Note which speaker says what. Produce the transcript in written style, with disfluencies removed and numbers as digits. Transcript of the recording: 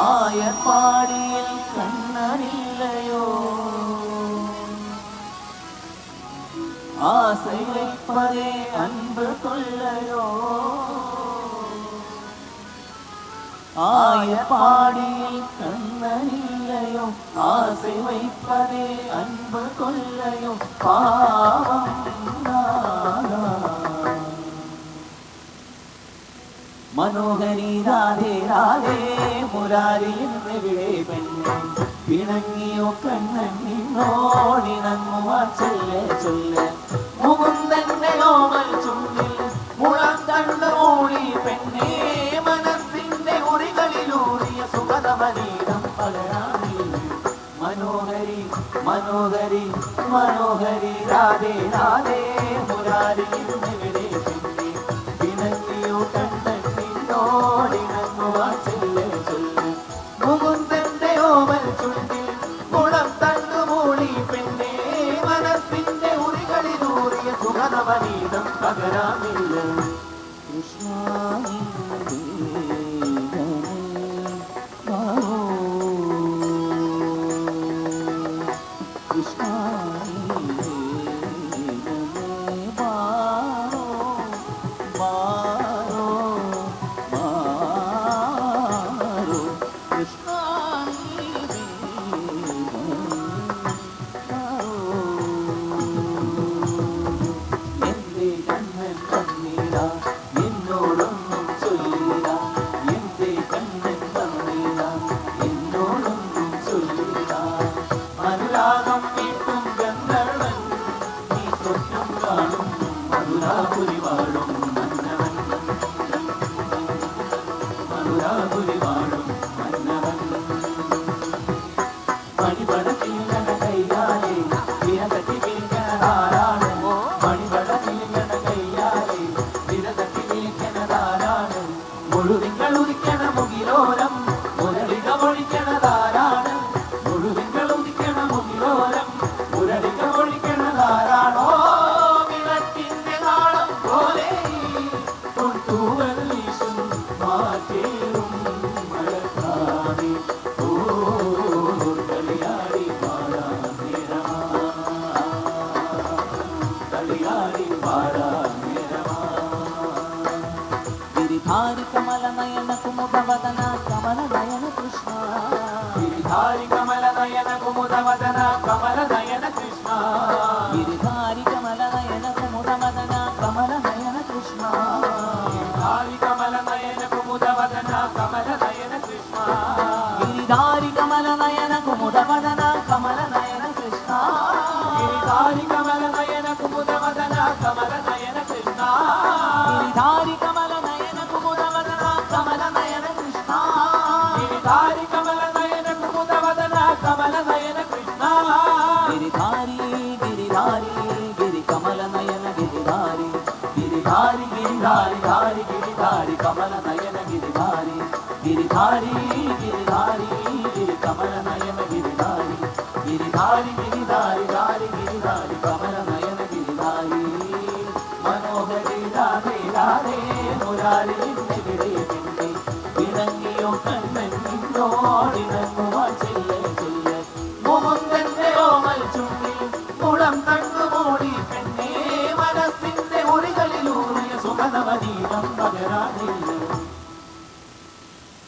Speaker 1: ആയപ്പാടിയിൽ കണ്ണനില്ലയോ ஆசை வைப்பதே அன்பு கொள்ளையோ ஆயப்பாடியில் கண்ணனில்லையோ ஆசை வைப்பதே அன்பு கொள்ளையோ பாவம் മനോഹരി രാധേ രാധേ മുരാരി എന്നെവിടെ പെണ്ണെ പിണങ്ങിയോ കണ്ണൻ നിന്നോടിണങ്ങുവാൻ ചൊല്ലെ ചൊല്ലെ മുകുന്ദന്റെ ഓമൽ ചുണ്ടിൽ മുളം കണ്ടു മൂടി പെണ്ണേ മനസ്സിന്റെ ഉറികളിലൂറിയ സുഗതമനീതം പകരാനില്ല മനോഹരി മനോഹരി മനോഹരി രാധേ രാധേ മുരാരി എന്നെവിടെ പെണ്ണെ പിണങ്ങിയോ കണ്ണൻ മുകുന്ദന്റെ ഓമൽ ചുണ്ടിൽ മുളം തണ്ടുമൂടി പെണ്ണേ മനസ്സിന്റെ ഉറികളിലൂറിയ സുഗതമനീതം പകരാമില്ല കൃഷ്ണ गिरिधारी कमल नयन कुमुद वदन कमल नयन कृष्ण गिरिधारी कमल नयन कुमुद वदन कमल नयन कृष्ण गिरिधारी कमल नयन कुमुद वदन कमल नयन कृष्ण गिरिधारी कमल नयन कुमुद वदन कमल नयन कृष्ण गिरिधारी कमल नयन कुमुद वदन कमल नयन कृष्ण गिरिधारी कमल नयन कुमुद वदन कमल नयन कृष्ण गिरिधारी कमल नयन कुमुद वदन कमल नयन कृष्ण गिरिधारी कमल नयन कुमुद वदन कमल नयन कृष्ण गिरिधारी गिरिधारी गिरि कमल नयन गिरिधारी गिरिधारी गिरिधारी धारी गिरिधारी कमल नयन गिरिधारी गिरिधारी गिरिधारी गिरि कमल नयन गिरिधारी गिरिधारी गिरिधारी धारी गिरिधारी कमल नयन गिरिधारी मनोहरी राधे राधे मुरारी എന്നെവിടെ പെണ്ണെ പിണങ്ങിയോ കണ്ണൻ നിന്നോടിണങ്ങുവാൻ ചൊല്ലെ ചൊല്ലെ മുകുന്ദന്റെ ഓമൽ ചുണ്ടിൽ മുളം തണ്ടുമൂടി പെണ്ണേ മനസ്സിന്റെ ഉറികളിലൂറിയ സുഗതമനീതം പകരാനില്ല